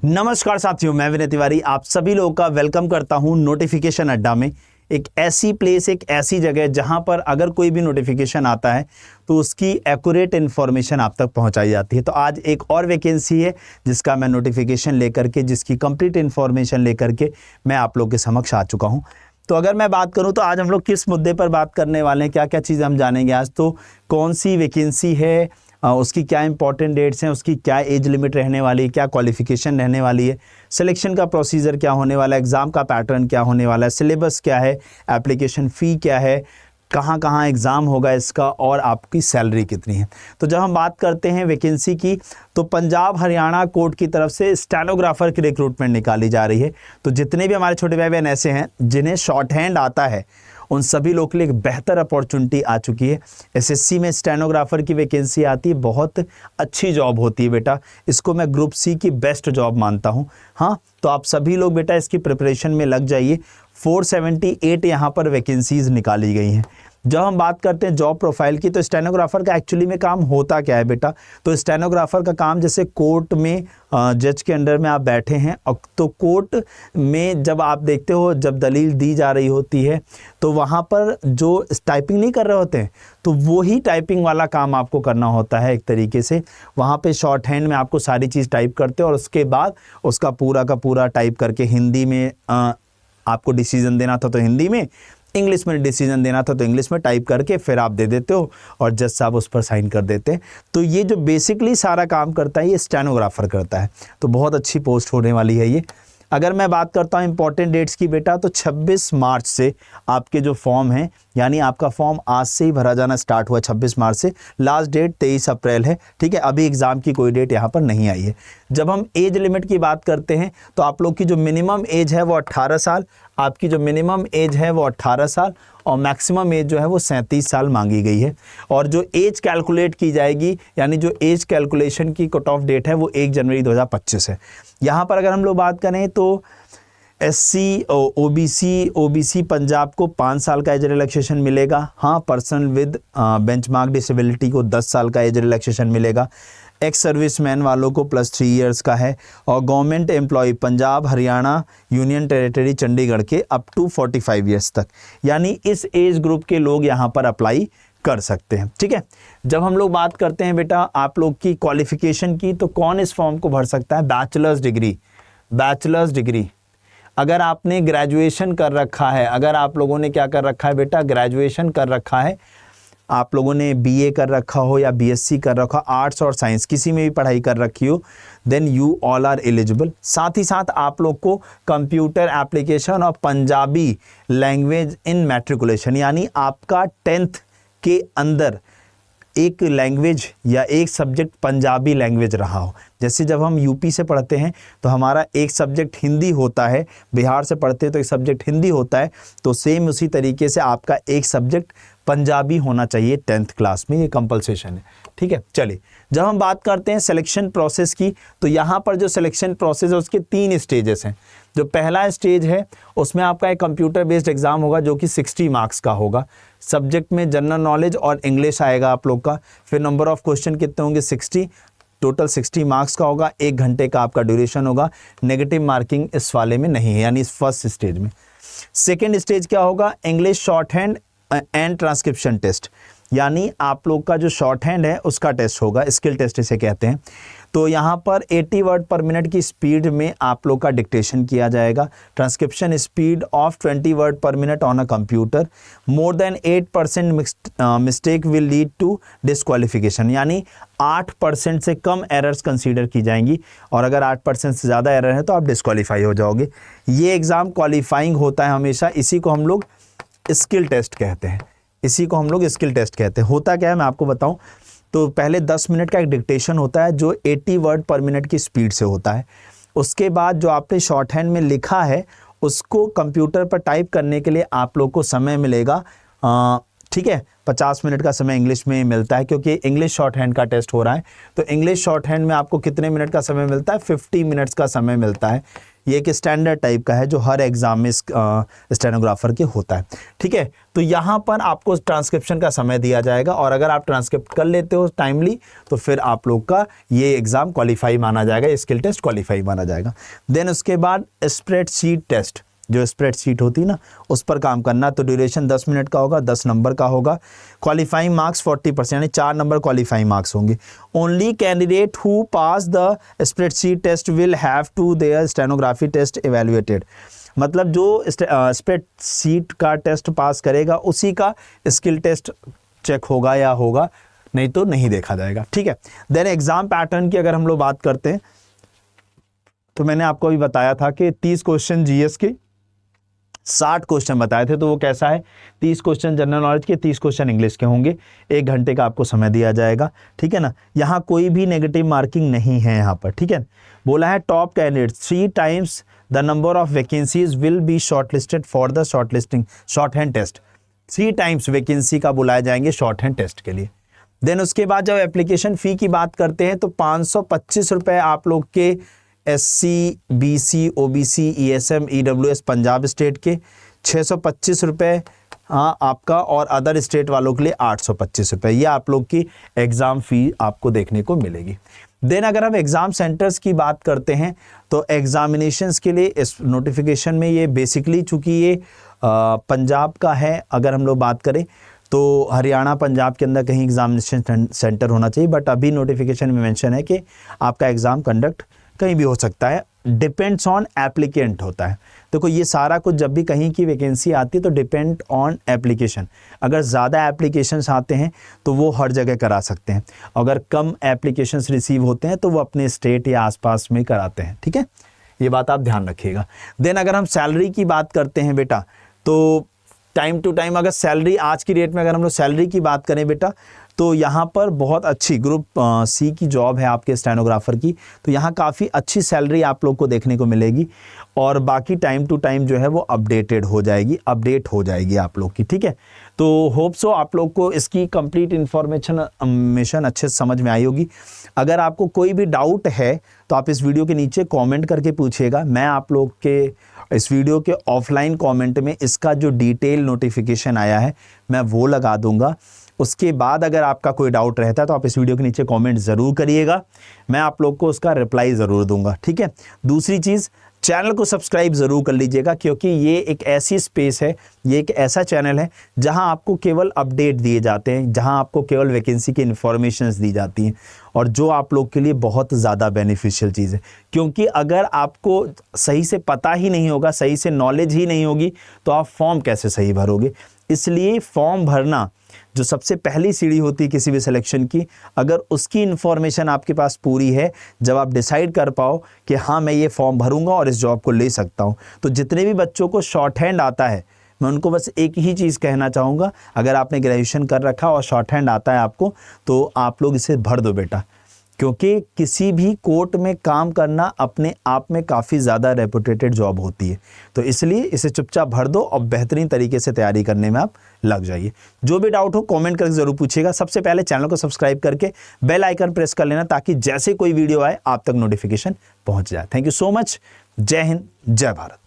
नमस्कार साथियों, मैं विनय तिवारी आप सभी लोगों का वेलकम करता हूं नोटिफिकेशन अड्डा में। एक ऐसी प्लेस, एक ऐसी जगह जहां पर अगर कोई भी नोटिफिकेशन आता है तो उसकी एक्यूरेट इन्फॉर्मेशन आप तक पहुंचाई जाती है। तो आज एक और वैकेंसी है जिसका मैं नोटिफिकेशन लेकर के, जिसकी कंप्लीट इन्फॉर्मेशन लेकर के मैं आप लोग के समक्ष आ चुका हूं। तो अगर मैं बात करूं तो आज हम लोग किस मुद्दे पर बात करने वाले हैं, क्या क्या चीज़ें हम जानेंगे आज। तो कौन सी वैकेंसी है, उसकी क्या इंपॉर्टेंट डेट्स हैं, उसकी क्या एज लिमिट रहने वाली है, क्या क्वालिफिकेशन रहने वाली है, सिलेक्शन का प्रोसीजर क्या होने वाला है, एग्ज़ाम का पैटर्न क्या होने वाला है, सिलेबस क्या है, एप्लीकेशन फ़ी क्या है, कहाँ कहाँ एग्ज़ाम होगा इसका, और आपकी सैलरी कितनी है। तो जब हम बात करते हैं वैकेंसी की, तो पंजाब हरियाणा कोर्ट की तरफ से स्टेनोग्राफर की रिक्रूटमेंट निकाली जा रही है। तो जितने भी हमारे छोटे भाई बहन ऐसे हैं जिन्हें शॉर्ट हैंड आता है, उन सभी लोगों के लिए एक बेहतर अपॉर्चुनिटी आ चुकी है। एसएससी में स्टेनोग्राफर की वैकेंसी आती है, बहुत अच्छी जॉब होती है बेटा। इसको मैं ग्रुप सी की बेस्ट जॉब मानता हूँ। हाँ, तो आप सभी लोग बेटा इसकी प्रिपरेशन में लग जाइए। 478 यहाँ पर वैकेंसीज़ निकाली गई हैं। जब हम बात करते हैं जॉब प्रोफाइल की, तो स्टेनोग्राफर का एक्चुअली में काम होता क्या है बेटा। तो स्टेनोग्राफर का काम, जैसे कोर्ट में जज के अंडर में आप बैठे हैं, तो कोर्ट में जब आप देखते हो, जब दलील दी जा रही होती है तो वहाँ पर जो टाइपिंग नहीं कर रहे होते हैं, तो वो ही टाइपिंग वाला काम आपको करना होता है एक तरीके से। वहाँ पे शॉर्ट हैंड में आपको सारी चीज़ टाइप करते हो और उसके बाद उसका पूरा का पूरा टाइप करके हिंदी में आपको डिसीजन देना था तो हिंदी में, इंग्लिश में डिसीजन देना था तो इंग्लिश में टाइप करके फिर आप दे देते हो और जज साहब उस पर साइन कर देते हैं। तो ये जो बेसिकली सारा काम करता है ये स्टेनोग्राफर करता है। तो बहुत अच्छी पोस्ट होने वाली है ये। अगर मैं बात करता हूँ इंपॉर्टेंट डेट्स की बेटा, तो 26 मार्च से आपके जो फॉर्म हैं, यानी आपका फॉर्म आज से ही भरा जाना स्टार्ट हुआ 26 मार्च से। लास्ट डेट 23 अप्रैल है, ठीक है। अभी एग्ज़ाम की कोई डेट यहाँ पर नहीं आई है। जब हम एज लिमिट की बात करते हैं तो आप लोग की जो मिनिमम एज है वो 18 साल, आपकी जो मिनिमम एज है वो 18 साल और मैक्सिमम एज जो है वो 37 साल मांगी गई है। और जो एज कैलकुलेट की जाएगी, यानी जो एज कैलकुलेशन की कट ऑफ डेट है वो 1 जनवरी 2025 है। यहाँ पर अगर हम लोग बात करें तो एससी, ओबीसी पंजाब को 5 साल का एज रिलैक्सेशन मिलेगा। हाँ, पर्सन विद बेंचमार्क डिसेबिलिटी को 10 साल का एज रिलैक्सेशन मिलेगा। एक्स सर्विसमैन वालों को +3 इयर्स का है। और government employ Punjab Haryana union territory Chandigarh के अप टू 45 इयर्स तक, यानी इस एज ग्रुप के लोग यहाँ पर अप्लाई कर सकते हैं, ठीक है। जब हम लोग बात करते हैं बेटा आप लोग की क्वालिफिकेशन की, तो कौन इस फॉर्म को भर सकता है। बैचलर्स डिग्री अगर आपने ग्रेजुएशन कर रखा है, अगर आप लोगों ने क्या कर रखा है बेटा, ग्रेजुएशन कर रखा है, आप लोगों ने बीए कर रखा हो या बीएससी कर रखा हो, आर्ट्स और साइंस किसी में भी पढ़ाई कर रखी हो, then you all are eligible. साथ ही साथ आप लोग को कंप्यूटर एप्लीकेशन और पंजाबी लैंग्वेज इन मैट्रिकुलेशन, यानी आपका 10th के अंदर एक लैंग्वेज या एक सब्जेक्ट पंजाबी लैंग्वेज रहा हो। जैसे जब हम यूपी से पढ़ते हैं तो हमारा एक सब्जेक्ट हिंदी होता है, बिहार से पढ़ते हैं तो एक सब्जेक्ट हिंदी होता है, तो सेम उसी तरीके से आपका एक सब्जेक्ट पंजाबी होना चाहिए 10th क्लास में, ये कंपलसेशन है, ठीक है। चलिए, जब हम बात करते हैं सिलेक्शन प्रोसेस की, तो यहाँ पर जो सिलेक्शन प्रोसेस है उसके 3 स्टेजेस हैं। जो पहला स्टेज है उसमें आपका एक कंप्यूटर बेस्ड एग्जाम होगा जो कि 60 मार्क्स का होगा। सब्जेक्ट में जनरल नॉलेज और इंग्लिश आएगा आप लोग का। फिर नंबर ऑफ क्वेश्चन कितने होंगे, 60, टोटल 60 मार्क्स का होगा। 1 घंटे का आपका ड्यूरेशन होगा। नेगेटिव मार्किंग इस वाले में नहीं है, यानी इस फर्स्ट स्टेज में। सेकेंड स्टेज क्या होगा, English shorthand and transcription test, यानी आप लोग का जो शॉर्ट हैंड है उसका टेस्ट होगा, स्किल टेस्ट इसे कहते हैं। तो यहाँ पर 80 वर्ड पर मिनट की स्पीड में आप लोग का डिक्टेशन किया जाएगा। Transcription speed of 20 word per minute on a computer. More than 8% mistake will lead to disqualification, यानी 8% से कम एरर्स कंसीडर की जाएंगी और अगर 8% से ज़्यादा एरर है तो आप डिस्क्वालीफाई हो जाओगे। ये एग्ज़ाम क्वालिफाइंग होता है हमेशा, इसी को हम लोग स्किल टेस्ट कहते हैं। होता क्या है मैं आपको बताऊं, तो पहले 10 मिनट का एक डिक्टेशन होता है जो 80 वर्ड पर मिनट की स्पीड से होता है। उसके बाद जो आपने शॉर्ट हैंड में लिखा है उसको कंप्यूटर पर टाइप करने के लिए आप लोग को समय मिलेगा, ठीक है, 50 मिनट का समय इंग्लिश में मिलता है क्योंकि इंग्लिश शॉर्ट हैंड का टेस्ट हो रहा है। तो इंग्लिश शॉर्ट हैंड में आपको कितने मिनट का समय मिलता है, 50 मिनट्स का समय मिलता है। ये एक स्टैंडर्ड टाइप का है जो हर एग्जाम में स्टेनोग्राफर के होता है, ठीक है। तो यहाँ पर आपको ट्रांसक्रिप्शन का समय दिया जाएगा और अगर आप ट्रांसक्रिप्ट कर लेते हो टाइमली तो फिर आप लोग का ये एग्जाम क्वालिफाई माना जाएगा, स्किल टेस्ट क्वालिफाई माना जाएगा। देन उसके बाद स्प्रेडशीट टेस्ट, जो स्प्रेडशीट होती है ना उस पर काम करना। तो ड्यूरेशन 10 मिनट का होगा, 10 नंबर का होगा। क्वालिफाइंग मार्क्स 40%, यानी 4 नंबर क्वालिफाइंग मार्क्स होंगे। Only candidate who pass the spreadsheet test will have to their stenography test evaluated, मतलब जो स्प्रेडशीट का टेस्ट पास करेगा उसी का स्किल टेस्ट चेक होगा या होगा, नहीं तो नहीं देखा जाएगा, ठीक है। देन एग्जाम पैटर्न की अगर हम लोग बात करते हैं तो मैंने आपको अभी बताया था कि 30 क्वेश्चन जीएस के, 60 क्वेश्चन बताए थे। तो वो कैसा है, 30 क्वेश्चन जनरल नॉलेज के, 30 क्वेश्चन इंग्लिश के होंगे। 1 घंटे का आपको समय दिया जाएगा, ठीक है ना। यहाँ कोई भी नेगेटिव मार्किंग नहीं है यहाँ पर, ठीक है। बोला है top candidate 3 times the number of vacancies will be shortlisted for the shortlisting shorthand test. 3 times vacancy का बुलाए जाएंगे शॉर्ट हैंड टेस्ट के लिए। देन उसके बाद जब एप्लीकेशन फ़ी की बात करते हैं तो 525 रुपये आप लोग के SC, BC, OBC, ESM, EWS Punjab state के, 625 रुपये हाँ आपका, और अदर स्टेट वालों के लिए 825 रुपये। ये आप लोग की एग्ज़ाम फ़ी आपको देखने को मिलेगी। देन अगर हम एग्ज़ाम सेंटर्स की बात करते हैं तो एग्ज़ामिनेशंस के लिए इस नोटिफिकेशन में ये बेसिकली चूँकि ये पंजाब का है, अगर हम लोग बात करें तो हरियाणा पंजाब के अंदर कहीं एग्ज़ामिनेशन सेंटर होना चाहिए, बट अभी नोटिफिकेशन में मेंशन है कि आपका एग्ज़ाम कंडक्ट कहीं भी हो सकता है, डिपेंड्स ऑन एप्लीकेंट होता है। देखो ये सारा कुछ जब भी कहीं की वैकेंसी आती है तो डिपेंड ऑन एप्लीकेशन। अगर ज़्यादा एप्लीकेशंस आते हैं तो वो हर जगह करा सकते हैं, अगर कम एप्लीकेशंस रिसीव होते हैं तो वो अपने स्टेट या आसपास में कराते हैं, ठीक है। ये बात आप ध्यान रखिएगा। देन अगर हम सैलरी की बात करते हैं बेटा, तो टाइम टू टाइम अगर सैलरी आज की डेट में अगर हम लोग सैलरी की बात करें बेटा, तो यहाँ पर बहुत अच्छी ग्रुप सी की जॉब है आपके स्टेनोग्राफर की, तो यहाँ काफ़ी अच्छी सैलरी आप लोग को देखने को मिलेगी और बाकी टाइम टू टाइम जो है वो अपडेट हो जाएगी आप लोग की, ठीक है। तो होप सो आप लोग को इसकी कंप्लीट इन्फॉर्मेशन अच्छे से समझ में आई होगी। अगर आपको कोई भी डाउट है तो आप इस वीडियो के नीचे कमेंट करके पूछिएगा, मैं आप लोग के इस वीडियो के ऑफलाइन कमेंट में इसका जो डिटेल नोटिफिकेशन आया है मैं वो लगा दूंगा। उसके बाद अगर आपका कोई डाउट रहता है तो आप इस वीडियो के नीचे कमेंट ज़रूर करिएगा, मैं आप लोग को उसका रिप्लाई ज़रूर दूंगा, ठीक है। दूसरी चीज़, चैनल को सब्सक्राइब ज़रूर कर लीजिएगा, क्योंकि ये एक ऐसी स्पेस है, ये एक ऐसा चैनल है जहां आपको केवल अपडेट दिए जाते हैं, जहां आपको केवल वैकेंसी की इन्फॉर्मेशंस दी जाती हैं, और जो आप लोग के लिए बहुत ज़्यादा बेनिफिशियल चीज़ है। क्योंकि अगर आपको सही से पता ही नहीं होगा, सही से नॉलेज ही नहीं होगी, तो आप फॉर्म कैसे सही भरोगे। इसलिए फॉर्म भरना जो सबसे पहली सीढ़ी होती है किसी भी सिलेक्शन की, अगर उसकी इन्फॉर्मेशन आपके पास पूरी है, जब आप डिसाइड कर पाओ कि हाँ मैं ये फॉर्म भरूंगा और इस जॉब को ले सकता हूँ। तो जितने भी बच्चों को शॉर्ट हैंड आता है, मैं उनको बस एक ही चीज़ कहना चाहूँगा, अगर आपने ग्रेजुएशन कर रखा और शॉर्ट हैंड आता है आपको, तो आप लोग इसे भर दो बेटा, क्योंकि किसी भी कोर्ट में काम करना अपने आप में काफ़ी ज़्यादा रेपुटेटेड जॉब होती है। तो इसलिए इसे चुपचाप भर दो और बेहतरीन तरीके से तैयारी करने में आप लग जाइए। जो भी डाउट हो कमेंट करके ज़रूर पूछिएगा। सबसे पहले चैनल को सब्सक्राइब करके बेल आइकन प्रेस कर लेना, ताकि जैसे कोई वीडियो आए आप तक नोटिफिकेशन पहुँच जाए। Thank you so much. जय हिंद, जय भारत।